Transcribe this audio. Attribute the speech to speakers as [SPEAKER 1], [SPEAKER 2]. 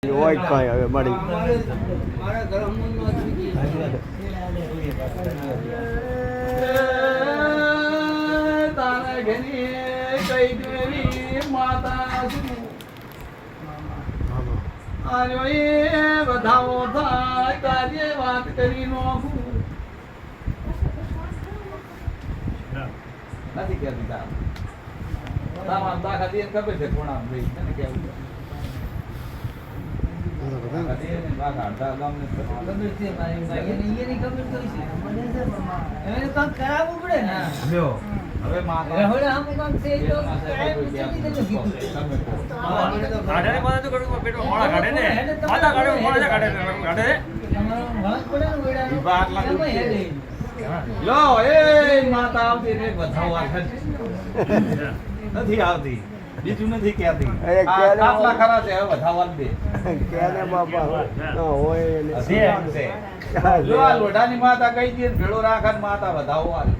[SPEAKER 1] હોય કઈ હવે મળી
[SPEAKER 2] તારા ઘરે કઈ દેવી માતા આર્યો એ બધાઓ થાય કાર્ય વાત કરી નોખું નથી કહેતી તારા દાખા દે ખબર છે કોણ આમ ભાઈ તને કેવું નથી આવતી બીજું નથી કહેતી આટલા ખરા છે હવે વધાવવા દે
[SPEAKER 1] ક્યારે બાપા હોય
[SPEAKER 2] જો આ લોઢાની માતા કઈ દે ભેળો રાખા માતા વધાવો આવે